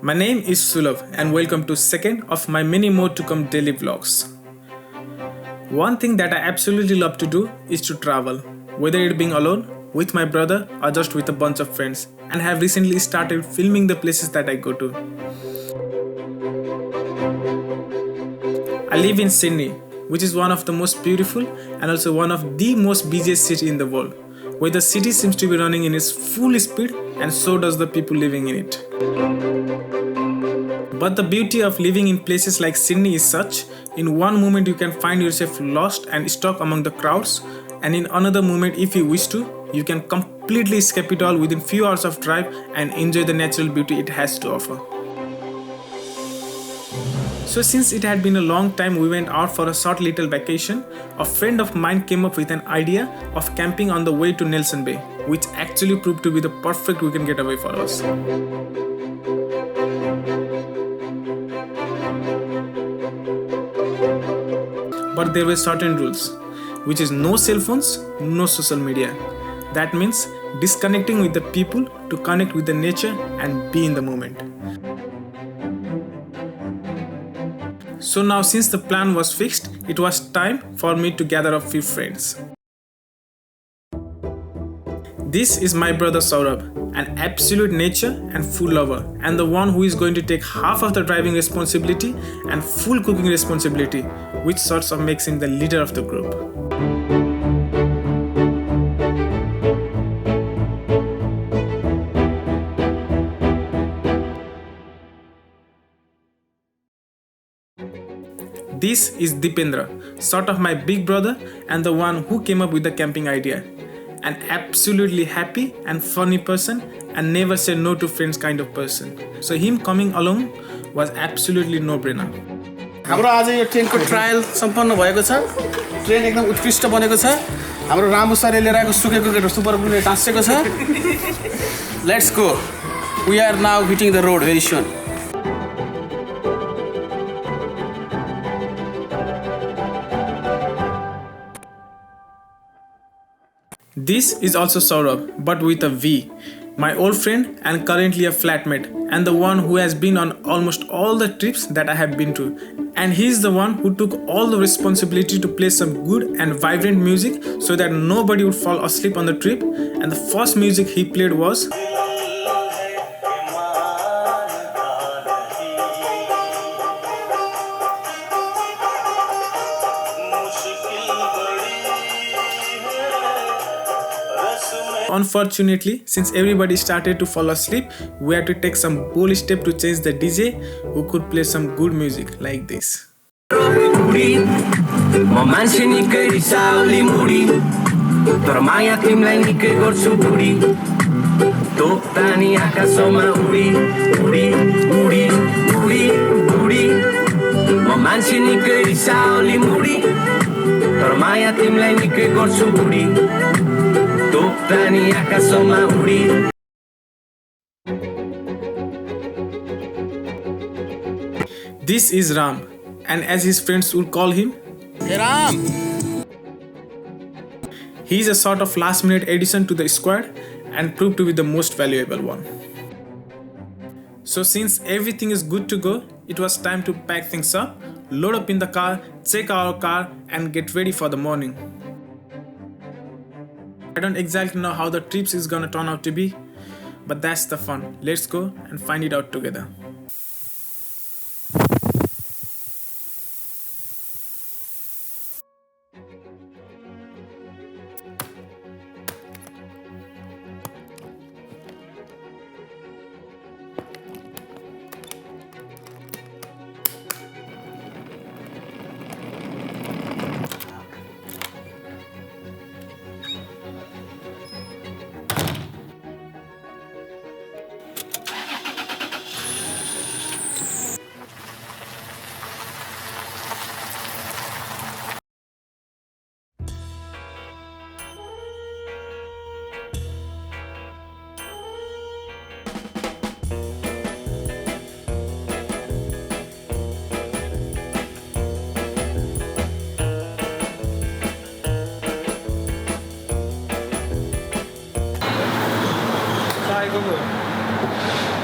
My name is Sulav and welcome to second of my many more to come daily vlogs. One thing that I absolutely love to do is to travel, whether it being alone, with my brother or just with a bunch of friends, and have recently started filming the places that I go to. I live in Sydney, which is one of the most beautiful and also one of the most busiest city in the world, where the city seems to be running in its full speed and so does the people living in it. But the beauty of living in places like Sydney is such, in one moment you can find yourself lost and stuck among the crowds, and in another moment, if you wish to, you can completely escape it all within few hours of drive and enjoy the natural beauty it has to offer. So since it had been a long time we went out for a short little vacation, a friend of mine came up with an idea of camping on the way to Nelson Bay, which actually proved to be the perfect weekend getaway for us. But there were certain rules, which is no cell phones, no social media. That means disconnecting with the people to connect with the nature and be in the moment. So now since the plan was fixed, it was time for me to gather a few friends. This is my brother Saurabh, an absolute nature and food lover, and the one who is going to take half of the driving responsibility and full cooking responsibility, which sorts of makes him the leader of the group. This is Dipendra, sort of my big brother and the one who came up with the camping idea. An absolutely happy and funny person and never say no to friends kind of person. So him coming along was absolutely no-brainer. हाम्रो आज यो ट्रेनको trial सम्पन्न भएको छ। Train एकदम उत्कृष्ट बनेको छ। हाम्रो रामु सरले लिएर आएको सुकेको गेट सुपर ग्लुले टाँसेको छ। Let's go. We are now hitting the road very soon. This is also Saurabh, but with a V, my old friend and currently a flatmate, and the one who has been on almost all the trips that I have been to. And he's the one who took all the responsibility to play some good and vibrant music so that nobody would fall asleep on the trip. And the first music he played was Unfortunately, since everybody started to fall asleep, we had to take some bold step to change the DJ who could play some good music like this. This is Ram, and as his friends would call him, Hey Ram! He is a sort of last-minute addition to the squad and proved to be the most valuable one. So since everything is good to go, it was time to pack things up, load up in the car, check our car and get ready for the morning. I don't exactly know how the trips is gonna turn out to be, but that's the fun. Let's go and find it out together.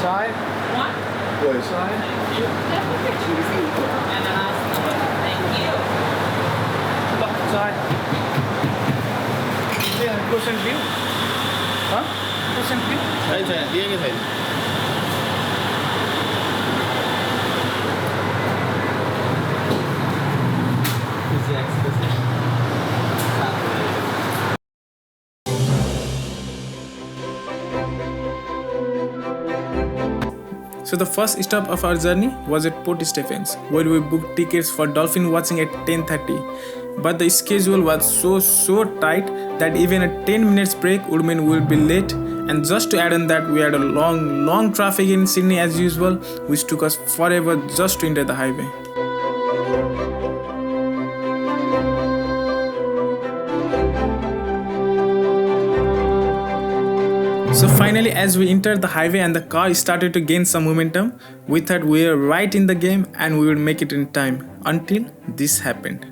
Chai. छैन दिएकै छैन So the first stop of our journey was at Port Stephens, where we booked tickets for dolphin watching at 10:30. But the schedule was so tight that even a 10 minutes break would mean we would be late. And just to add on that, we had a long traffic in Sydney as usual, which took us forever just to enter the highway. So finally, as we entered the highway and the car started to gain some momentum, we thought we were right in the game and we would make it in time, until this happened.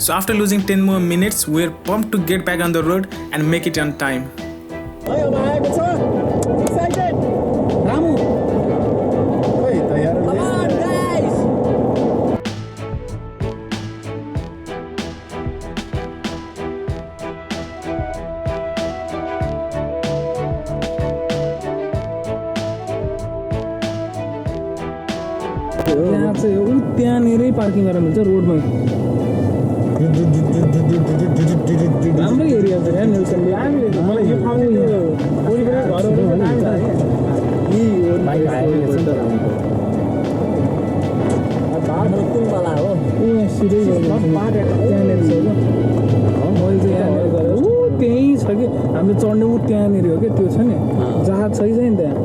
So after losing 10 more minutes, we were pumped to get back on the road and make it on time. Come on, guys! त्यहाँ चाहिँ हो त्यहाँनिरै parking गरेर मिल्छ रोडमा राम्रै area छ यहाँ नेल्सनले मलाई यो ठाउँ वरिपरि घरहरू वाला हो सिधै त्यहाँनिर छ मैले चाहिँ यहाँनिर गरेँ ऊ त्यहीँ छ कि हामीले चढ्ने ऊ त्यहाँनिर हो क्या त्यो छ नि जहाज छ कि छैन त्यहाँ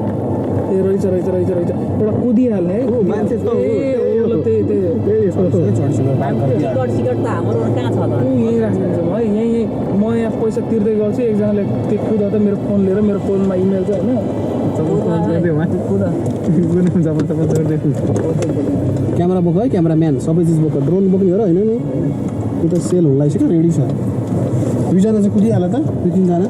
ए रहेछ एउटा कुदिहाल्ने है मान्छे छ टिकट त हाम्रो कहाँ छ त यहीँ राख्नुहुन्छ है यहीँ म यहाँ पैसा तिर्दै गर्छु एकजनाले त्यो कुदा त मेरो फोन लिएर मेरो फोनमा इमेल छ होइन क्यामेरा बोक है क्यामेराम्यान सबै चिज बोक ड्रोन बोक्ने हो र होइन नि त्यो त सेल हुन लागिसक्यो रेडी छ दुईजना चाहिँ कुदिहाल्यो त दुई तिनजना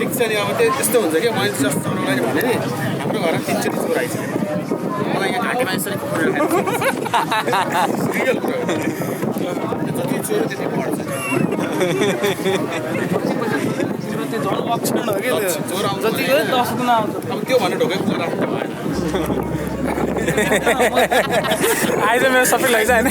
ठिक छ नि अब त्यो यस्तो हुन्छ कि मैले जस्तो चोराउलाई भने नि हाम्रो घरमा तिनचोटि चोर आइसक्यो मलाई यहाँ घाँटीमा यसरी रियल कुरा हो जति चोर त्यति बढ्छ चोर आउँछ अब त्यो भन्ने ढोकै चोर राख्नु भएन आइज मेरो सबै लैजा होइन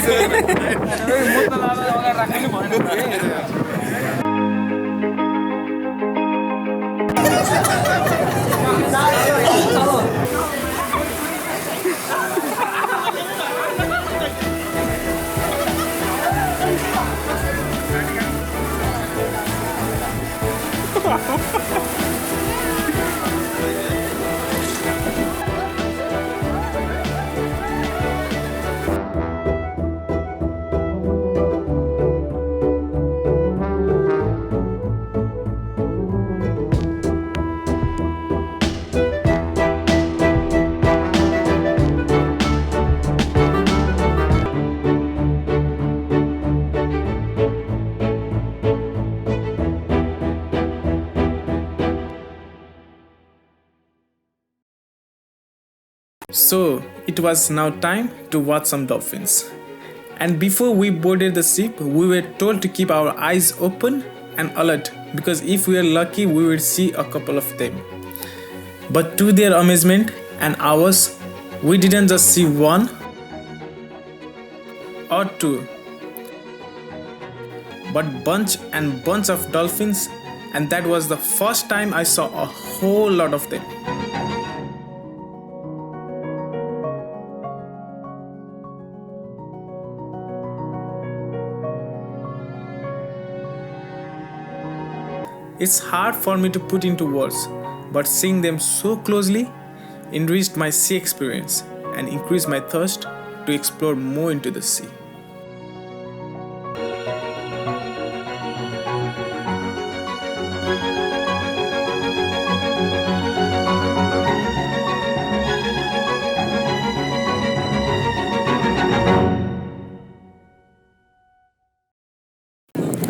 So it was now time to watch some dolphins. And before we boarded the ship, we were told to keep our eyes open and alert because if we were lucky, we would see a couple of them. But to their amazement and ours, we didn't just see one or two, but bunch and bunch of dolphins, and that was the first time I saw a whole lot of them. It's hard for me to put into words, but seeing them so closely enriched my sea experience and increased my thirst to explore more into the sea.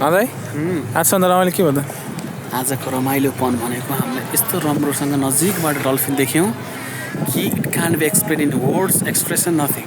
आजै आजभन्दा रमाइलो के भन्दा आजको रमाइलोपन भनेको हामीले यस्तो राम्रोसँग नजिकबाट डल्फिन देख्यौँ कि it can't be explain in words expression nothing